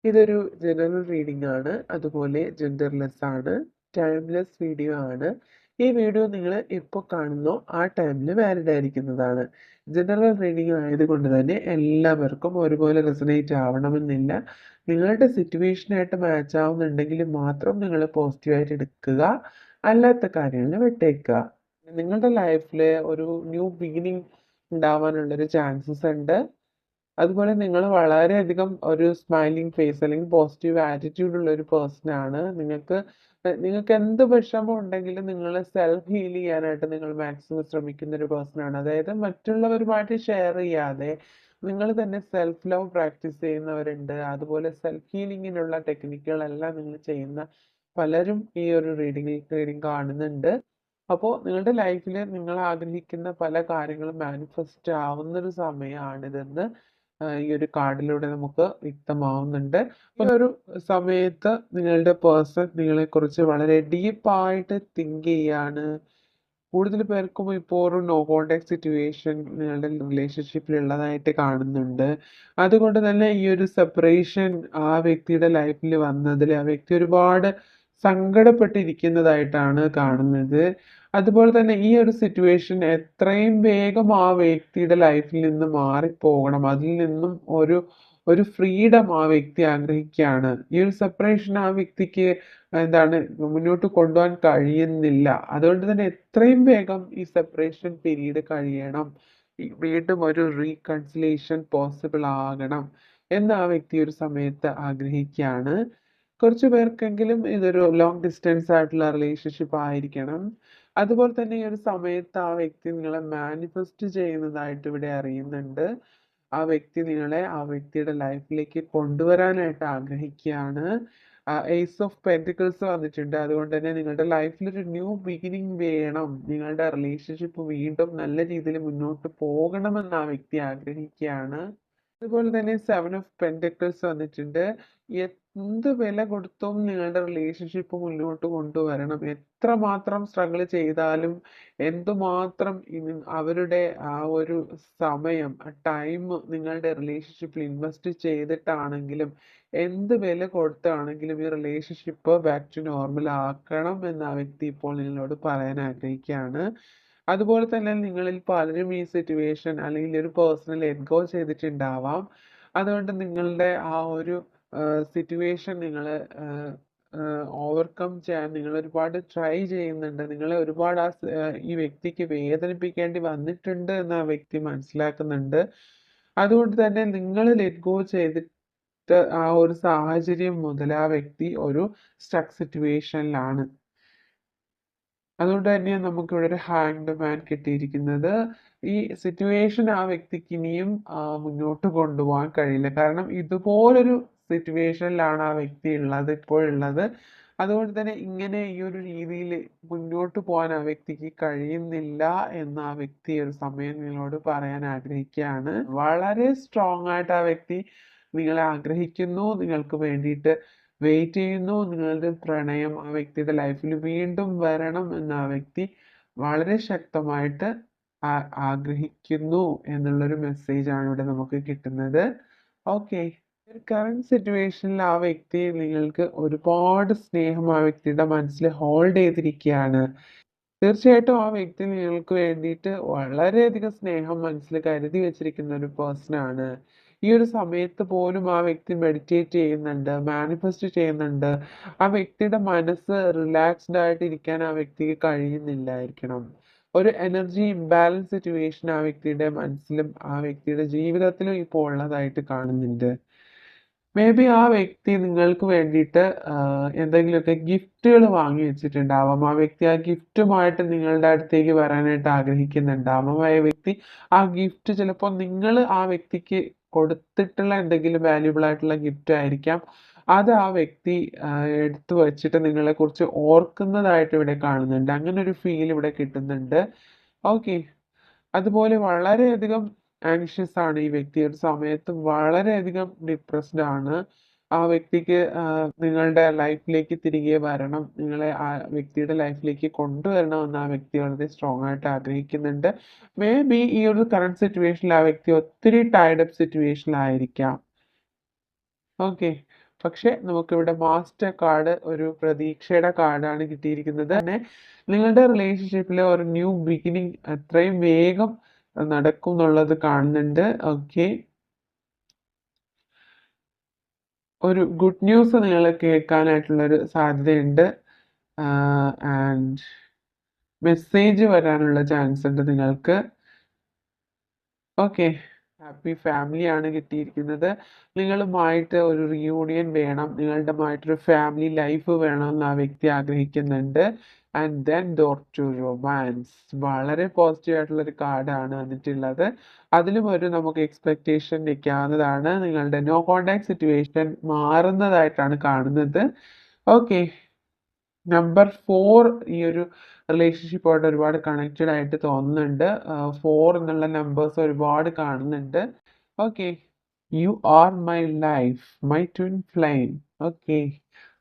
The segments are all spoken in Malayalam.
ഇതൊരു ജനറൽ റീഡിംഗ് ആണ്. അതുപോലെ ജെൻഡർലെസ് ആണ്. ടൈംലെസ് വീഡിയോ ആണ്. ഈ വീഡിയോ നിങ്ങൾ എപ്പോൾ കാണുന്നോ ആ ടൈമിൽ വാലിഡ് ആയിരിക്കുന്നതാണ്. ജനറൽ റീഡിംഗ് ആയതുകൊണ്ട് തന്നെ എല്ലാവർക്കും ഒരുപോലെ റെസൊനേറ്റ് ആവണമെന്നില്ല. നിങ്ങളുടെ സിറ്റുവേഷനായിട്ട് മാച്ച് ആവുന്നുണ്ടെങ്കിൽ മാത്രം നിങ്ങൾ പോസിറ്റീവായിട്ട് എടുക്കുക. അല്ലാത്ത കാര്യങ്ങൾ വിട്ടേക്കുക. നിങ്ങളുടെ ലൈഫിൽ ഒരു ന്യൂ ബിഗിനിങ് ഉണ്ടാവാനുള്ളൊരു ചാൻസസ് ഉണ്ട്. അതുപോലെ നിങ്ങൾ വളരെയധികം ഒരു സ്മൈലിംഗ് ഫേസ് അല്ലെങ്കിൽ പോസിറ്റീവ് ആറ്റിറ്റ്യൂഡ് ഉള്ള ഒരു പേഴ്സൺ ആണ്. നിങ്ങൾക്ക് എന്ത് വിഷമം ഉണ്ടെങ്കിലും നിങ്ങൾ സെൽഫ് ഹീൽ ചെയ്യാനായിട്ട് നിങ്ങൾ മാക്സിമം ശ്രമിക്കുന്ന ഒരു പേഴ്സൺ ആണ്. അതായത് മറ്റുള്ളവരുമായിട്ട് ഷെയർ ചെയ്യാതെ നിങ്ങൾ തന്നെ സെൽഫ് ലവ് പ്രാക്ടീസ് ചെയ്യുന്നവരുണ്ട്. അതുപോലെ സെൽഫ് ഹീലിങ്ങിനുള്ള ടെക്നിക്കുകളെല്ലാം നിങ്ങൾ ചെയ്യുന്ന പലരും ഈ ഒരു റീഡിംഗ് കാണുന്നുണ്ട്. അപ്പോൾ നിങ്ങളുടെ ലൈഫിൽ നിങ്ങൾ ആഗ്രഹിക്കുന്ന പല കാര്യങ്ങളും മാനിഫെസ്റ്റ് ആവുന്ന ഒരു സമയമാണിതെന്ന് ഈ ഒരു കാർഡിലൂടെ നമുക്ക് വ്യക്തമാവുന്നുണ്ട്. ഈ ഒരു സമയത്ത് നിങ്ങളുടെ പേഴ്സൺ നിങ്ങളെക്കുറിച്ച് വളരെ ഡീപ്പായിട്ട് തിങ്ക് ചെയ്യാണ്. കൂടുതൽ പേർക്കും ഇപ്പോൾ ഒരു നോ കോണ്ടാക്ട് സിറ്റുവേഷൻ നിങ്ങളുടെ റിലേഷൻഷിപ്പിൽ ഉള്ളതായിട്ട് കാണുന്നുണ്ട്. അതുകൊണ്ട് തന്നെ ഈ ഒരു സെപ്പറേഷൻ ആ വ്യക്തിയുടെ ലൈഫിൽ വന്നതിൽ ആ വ്യക്തി ഒരുപാട് സങ്കടപ്പെട്ടിരിക്കുന്നതായിട്ടാണ് കാണുന്നത്. അതുപോലെ തന്നെ ഈ ഒരു സിറ്റുവേഷൻ എത്രയും വേഗം ആ വ്യക്തിയുടെ ലൈഫിൽ നിന്ന് മാറിപ്പോകണം. അതിൽ നിന്നും ഒരു ഫ്രീഡം ആ വ്യക്തി ആഗ്രഹിക്കുകയാണ്. ഈ ഒരു സെപ്പറേഷൻ ആ വ്യക്തിക്ക് എന്താണ് മുന്നോട്ട് കൊണ്ടുപോകാൻ കഴിയുന്നില്ല. അതുകൊണ്ട് തന്നെ എത്രയും വേഗം ഈ സെപ്പറേഷൻ പീരീഡ് കഴിയണം. വീണ്ടും ഒരു റീകൺസിലേഷൻ പോസിബിൾ ആകണം എന്ന് ആ വ്യക്തി ഒരു സമയത്ത് ആഗ്രഹിക്കുകയാണ്. കുറച്ച് പേർക്കെങ്കിലും ഇതൊരു ലോങ് ഡിസ്റ്റൻസ് ആയിട്ടുള്ള റിലേഷൻഷിപ്പ് ആയിരിക്കണം. അതുപോലെ തന്നെ ഈ ഒരു സമയത്ത് ആ വ്യക്തി നിങ്ങളെ മാനിഫെസ്റ്റ് ചെയ്യുന്നതായിട്ട് ഇവിടെ അറിയുന്നുണ്ട്. ആ വ്യക്തി നിങ്ങളെ ആ വ്യക്തിയുടെ ലൈഫിലേക്ക് കൊണ്ടുവരാനായിട്ട് ആഗ്രഹിക്കുകയാണ്. ഏസ് ഓഫ് പെന്റിക്കിൾസ് വന്നിട്ടുണ്ട്. അതുകൊണ്ട് തന്നെ നിങ്ങളുടെ ലൈഫിൽ ഒരു ന്യൂ ബിഗിനിങ് വേണം. നിങ്ങളുടെ റിലേഷൻഷിപ്പ് വീണ്ടും നല്ല രീതിയിൽ മുന്നോട്ട് പോകണമെന്ന് ആ വ്യക്തി ആഗ്രഹിക്കുകയാണ്. അതുപോലെ തന്നെ 7 ഓഫ് പെന്റക്കിൾസ് വന്നിട്ടുണ്ട്. എന്ത് വില കൊടുത്തും നിങ്ങളുടെ റിലേഷൻഷിപ്പ് മുന്നോട്ട് കൊണ്ടുവരണം. എത്രമാത്രം സ്ട്രഗിൾ ചെയ്താലും എന്തുമാത്രം അവരുടെ ആ ഒരു സമയം ടൈം നിങ്ങളുടെ റിലേഷൻഷിപ്പിൽ ഇൻവെസ്റ്റ് ചെയ്തിട്ടാണെങ്കിലും എന്ത് വില കൊടുത്താണെങ്കിലും ഈ റിലേഷൻഷിപ്പ് ബാക്ക് ടു നോർമൽ ആക്കണം എന്ന് ആ വ്യക്തി ഇപ്പോൾ നിങ്ങളോട് പറയാൻ ആഗ്രഹിക്കുകയാണ്. അതുപോലെ തന്നെ നിങ്ങളിൽ പലരും ഈ സിറ്റുവേഷൻ അല്ലെങ്കിൽ ഒരു പേഴ്സണൽ ലെറ്റ് ഗോ ചെയ്തിട്ടുണ്ടാവാം. അതുകൊണ്ട് നിങ്ങളുടെ ആ ഒരു സിറ്റുവേഷൻ നിങ്ങൾ ഓവർകം ചെയ്യാൻ നിങ്ങൾ ഒരുപാട് ട്രൈ ചെയ്യുന്നുണ്ട്. നിങ്ങളെ ഒരുപാട് ഈ വ്യക്തിക്ക് വേദനിപ്പിക്കേണ്ടി വന്നിട്ടുണ്ട് എന്ന് ആ വ്യക്തി മനസ്സിലാക്കുന്നുണ്ട്. അതുകൊണ്ട് തന്നെ നിങ്ങൾ ലെറ്റ് ഗോ ചെയ്തിട്ട് ആ ഒരു സാഹചര്യം മുതൽ ആ വ്യക്തി ഒരു സ്റ്റക്ക് സിറ്റുവേഷനിലാണ്. അതുകൊണ്ട് തന്നെയാണ് നമുക്കിവിടെ ഒരു ഹാങ്ഡ് മാൻ കിട്ടിയിരിക്കുന്നത്. ഈ സിറ്റുവേഷൻ ആ വ്യക്തിക്ക് ഇനിയും മുന്നോട്ട് കൊണ്ടുപോകാൻ കഴിയില്ല. കാരണം ഇതുപോലൊരു സിറ്റുവേഷനിലാണ് ആ വ്യക്തി ഉള്ളത് ഇപ്പോഴുള്ളത്. അതുകൊണ്ട് തന്നെ ഇങ്ങനെ ഈ ഒരു രീതിയിൽ മുന്നോട്ട് പോകാൻ ആ വ്യക്തിക്ക് കഴിയുന്നില്ല എന്ന് ആ വ്യക്തി ഒരു സമയം നിങ്ങളോട് പറയാൻ ആഗ്രഹിക്കുകയാണ്. വളരെ സ്ട്രോങ് ആയിട്ട് ആ വ്യക്തി നിങ്ങളെ ആഗ്രഹിക്കുന്നു. നിങ്ങൾക്ക് വേണ്ടിയിട്ട് വെയിറ്റ് ചെയ്യുന്നു. നിങ്ങളുടെ പ്രണയം ആ വ്യക്തിയുടെ ലൈഫിൽ വീണ്ടും വരണം എന്ന് ആ വ്യക്തി വളരെ ശക്തമായിട്ട് ആഗ്രഹിക്കുന്നു എന്നുള്ളൊരു മെസ്സേജാണ് ഇവിടെ നമുക്ക് കിട്ടുന്നത്. ഓക്കെ, കറന്റ് സിറ്റുവേഷനിൽ ആ വ്യക്തി നിങ്ങൾക്ക് ഒരുപാട് സ്നേഹം ആ വ്യക്തിയുടെ മനസ്സിൽ ഹോൾഡ് ചെയ്തിരിക്കുകയാണ്. തീർച്ചയായിട്ടും ആ വ്യക്തി നിങ്ങൾക്ക് വേണ്ടിയിട്ട് വളരെയധികം സ്നേഹം മനസ്സിൽ കരുതി വെച്ചിരിക്കുന്ന ഒരു പേഴ്സൺ ആണ്. ഈ ഒരു സമയത്ത് പോലും ആ വ്യക്തി മെഡിറ്റേറ്റ് ചെയ്യുന്നുണ്ട്, മാനിഫെസ്റ്റ് ചെയ്യുന്നുണ്ട്. ആ വ്യക്തിയുടെ മനസ്സ് റിലാക്സ്ഡ് ആയിട്ട് ഇരിക്കാൻ ആ വ്യക്തിക്ക് കഴിയുന്നില്ലായിരിക്കണം. ഒരു എനർജി ഇംബാലൻസ് സിറ്റുവേഷൻ ആ വ്യക്തിയുടെ മനസ്സിലും ആ വ്യക്തിയുടെ ജീവിതത്തിലും ഇപ്പോൾ ഉള്ളതായിട്ട് കാണുന്നുണ്ട്. മേ ബി ആ വ്യക്തി നിങ്ങൾക്ക് വേണ്ടിയിട്ട് എന്തെങ്കിലുമൊക്കെ ഗിഫ്റ്റുകൾ വാങ്ങി വെച്ചിട്ടുണ്ടാവാം. ആ വ്യക്തി ആ ഗിഫ്റ്റുമായിട്ട് നിങ്ങളുടെ അടുത്തേക്ക് വരാനായിട്ട് ആഗ്രഹിക്കുന്നുണ്ടാവാം. ആ വ്യക്തി ആ ഗിഫ്റ്റ് ചിലപ്പോൾ നിങ്ങൾ ആ വ്യക്തിക്ക് കൊടുത്തിട്ടുള്ള എന്തെങ്കിലും വാല്യുബിൾ ആയിട്ടുള്ള ഗിഫ്റ്റ് ആയിരിക്കാം. അത് ആ വ്യക്തി എടുത്തു വച്ചിട്ട് നിങ്ങളെക്കുറിച്ച് ഓർക്കുന്നതായിട്ട് ഇവിടെ കാണുന്നുണ്ട്. അങ്ങനെ ഒരു ഫീൽ ഇവിടെ കിട്ടുന്നുണ്ട്. ഓക്കെ, അതുപോലെ വളരെയധികം ആങ്ഷ്യസ് ആണ് ഈ വ്യക്തി. ഒരു സമയത്ത് വളരെയധികം ഡിപ്രസ്ഡ് ആണ്. ആ വ്യക്തിക്ക് നിങ്ങളുടെ ലൈഫിലേക്ക് തിരികെ വരണം. നിങ്ങളെ ആ വ്യക്തിയുടെ ലൈഫിലേക്ക് കൊണ്ടുവരണമെന്ന് ആ വ്യക്തി വളരെ സ്ട്രോങ് ആയിട്ട് ആഗ്രഹിക്കുന്നുണ്ട്. മേ ബി ഈ ഒരു കറന്റ് സിറ്റുവേഷനിൽ ആ വ്യക്തി ഒത്തിരി ടൈഡ് അപ്പ് സിറ്റുവേഷനിലായിരിക്കാം. ഓക്കെ, പക്ഷെ നമുക്കിവിടെ മാസ്റ്റർ കാർഡ് ഒരു പ്രതീക്ഷയുടെ കാർഡാണ് കിട്ടിയിരിക്കുന്നത്. തന്നെ നിങ്ങളുടെ റിലേഷൻഷിപ്പിൽ ഒരു ന്യൂ ബിഗിനിങ് എത്രയും വേഗം നടക്കും എന്നുള്ളത് കാണുന്നുണ്ട്. ഓക്കെ, ഒരു ഗുഡ് ന്യൂസ് നിങ്ങൾ കേൾക്കാനായിട്ടുള്ളൊരു സാധ്യതയുണ്ട്. ആൻഡ് മെസ്സേജ് വരാനുള്ള ചാൻസ് ഉണ്ട് നിങ്ങൾക്ക്. ഓക്കെ, ഹാപ്പി ഫാമിലിയാണ് കിട്ടിയിരിക്കുന്നത്. നിങ്ങളുമായിട്ട് ഒരു റിയൂണിയൻ വേണം, നിങ്ങളുടെമായിട്ടൊരു ഫാമിലി ലൈഫ് വേണമെന്ന് ആ വ്യക്തി ആഗ്രഹിക്കുന്നുണ്ട്. And then door to romance, വളരെ പോസിറ്റീവ് ആയിട്ടുള്ള ഒരു കാർഡാണ് വന്നിട്ടുള്ളത്. അതിലും ഒരു നമുക്ക് എക്സ്പെക്റ്റേഷൻ വെക്കാവുന്നതാണ്. നിങ്ങളുടെ നോ കോണ്ടാക്ട് സിറ്റുവേഷൻ മാറുന്നതായിട്ടാണ് കാണുന്നത്. ഓക്കെ, നമ്പർ 4 ഈ ഒരു റിലേഷൻഷിപ്പുമായിട്ട് ഒരുപാട് കണക്റ്റഡ് ആയിട്ട് തോന്നുന്നുണ്ട്. 4 എന്നുള്ള നമ്പേഴ്സ് ഒരുപാട് കാണുന്നുണ്ട്. Okay, you are my life, my twin flame. Okay,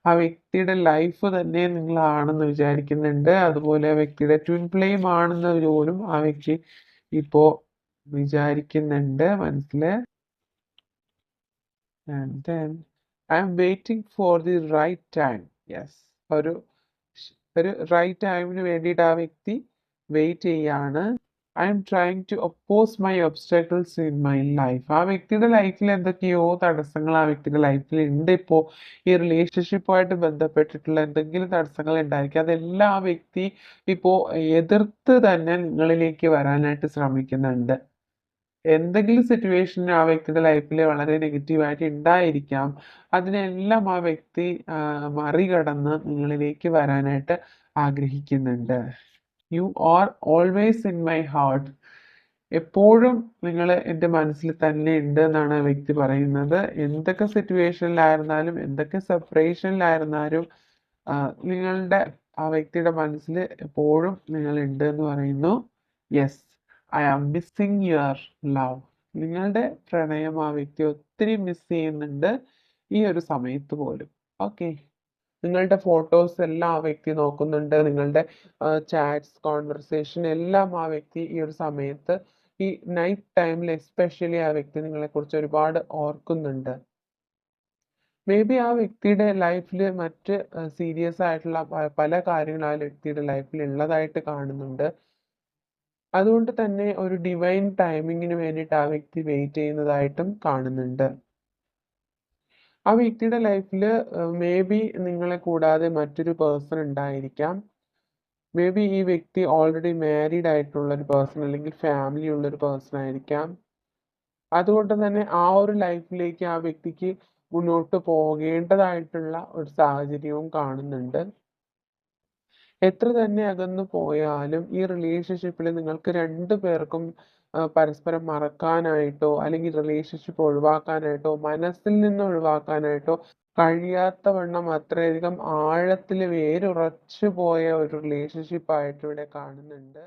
ആ വ്യക്തിയുടെ ലൈഫ് തന്നെ നിങ്ങളാണെന്ന് വിചാരിക്കുന്നുണ്ട്. അതുപോലെ ആ വ്യക്തിയുടെ ട്വിൻ ഫ്ലെയിം ആണെന്ന് പോലും ആ വ്യക്തി ഇപ്പോൾ വിചാരിക്കുന്നുണ്ട് മനസ്സിൽ. And then I am waiting for the right time. Yes, ഒരു ഒരു റൈറ്റ് ടൈമിന് വേണ്ടിയിട്ട് ആ വ്യക്തി വെയിറ്റ് ചെയ്യാണ്. I am trying to oppose my obstacles in my life. ആ വ്യക്തിയുടെ ലൈഫിൽ എന്തൊക്കെയോ തടസ്സങ്ങൾ ആ വ്യക്തിയുടെ ലൈഫിൽ ഉണ്ട്. ഇപ്പോൾ ഈ റിലേഷൻഷിപ്പുമായിട്ട് ബന്ധപ്പെട്ടിട്ടുള്ള എന്തെങ്കിലും തടസ്സങ്ങൾ ഉണ്ടായിരിക്കും. അതെല്ലാം ആ വ്യക്തി ഇപ്പോൾ എതിർത്ത് തന്നെ നിങ്ങളിലേക്ക് വരാനായിട്ട് ശ്രമിക്കുന്നുണ്ട്. എന്തെങ്കിലും സിറ്റുവേഷൻ ആ വ്യക്തിയുടെ ലൈഫിൽ വളരെ നെഗറ്റീവായിട്ട് ഉണ്ടായിരിക്കാം. അതിനെല്ലാം ആ വ്യക്തി മറികടന്ന് നിങ്ങളിലേക്ക് വരാനായിട്ട് ആഗ്രഹിക്കുന്നുണ്ട്. You are always in my heart. എപ്പോഴും നിങ്ങൾ എൻ്റെ മനസ്സിൽ തന്നെ ഉണ്ട് എന്നാണ് ആ വ്യക്തി പറയുന്നത്. എന്തൊക്കെ സിറ്റുവേഷനിലായിരുന്നാലും എന്തൊക്കെ സെപ്പറേഷനിലായിരുന്നാലും നിങ്ങളുടെ ആ വ്യക്തിയുടെ മനസ്സിൽ എപ്പോഴും നിങ്ങളുണ്ട് എന്ന് പറയുന്നു. Yes, I am missing your love. നിങ്ങളുടെ പ്രണയം ആ വ്യക്തി ഒത്തിരി മിസ് ചെയ്യുന്നുണ്ട് ഈ ഒരു സമയത്ത് പോലും. ഓക്കെ, നിങ്ങളുടെ ഫോട്ടോസ് എല്ലാം ആ വ്യക്തി നോക്കുന്നുണ്ട്. നിങ്ങളുടെ ചാറ്റ്സ്, കോൺവെർസേഷൻ എല്ലാം ആ വ്യക്തി ഈ ഒരു സമയത്ത്, ഈ നൈറ്റ് ടൈമിൽ എസ്പെഷ്യലി ആ വ്യക്തി നിങ്ങളെക്കുറിച്ച് ഒരുപാട് ഓർക്കുന്നുണ്ട്. മേ ബി ആ വ്യക്തിയുടെ ലൈഫിൽ മറ്റ് സീരിയസ് ആയിട്ടുള്ള പല കാര്യങ്ങളും ആ വ്യക്തിയുടെ ലൈഫിൽ ഉള്ളതായിട്ട് കാണുന്നുണ്ട്. അതുകൊണ്ട് തന്നെ ഒരു ഡിവൈൻ ടൈമിങ്ങിന് വേണ്ടിയിട്ട് ആ വ്യക്തി വെയിറ്റ് ചെയ്യുന്നതായിട്ടും കാണുന്നുണ്ട്. ആ വ്യക്തിയുടെ ലൈഫിൽ മേ ബി നിങ്ങളെ കൂടാതെ മറ്റൊരു പേഴ്സൺ ഉണ്ടായിരിക്കാം. മേ ബി ഈ വ്യക്തി ഓൾറെഡി മാരീഡ് ആയിട്ടുള്ള ഒരു പേഴ്സൺ അല്ലെങ്കിൽ ഫാമിലി ഉള്ളൊരു പേഴ്സൺ ആയിരിക്കാം. അതുകൊണ്ട് തന്നെ ആ ഒരു ലൈഫിലേക്ക് ആ വ്യക്തിക്ക് മുന്നോട്ട് പോകേണ്ടതായിട്ടുള്ള ഒരു സാഹചര്യവും കാണുന്നുണ്ട്. എത്ര തന്നെ അകന്നു പോയാലും ഈ റിലേഷൻഷിപ്പിൽ നിങ്ങൾക്ക് രണ്ടു പേർക്കും പരസ്പരം മറക്കാനായിട്ടോ അല്ലെങ്കിൽ റിലേഷൻഷിപ്പ് ഒഴിവാക്കാനായിട്ടോ മനസ്സിൽ നിന്ന് ഒഴിവാക്കാനായിട്ടോ കഴിയാത്തവണ്ണം അത്രയധികം ആഴത്തിൽ വേരുറച്ചു പോയ ഒരു റിലേഷൻഷിപ്പ് ആയിട്ട് ഇവിടെ കാണുന്നുണ്ട്.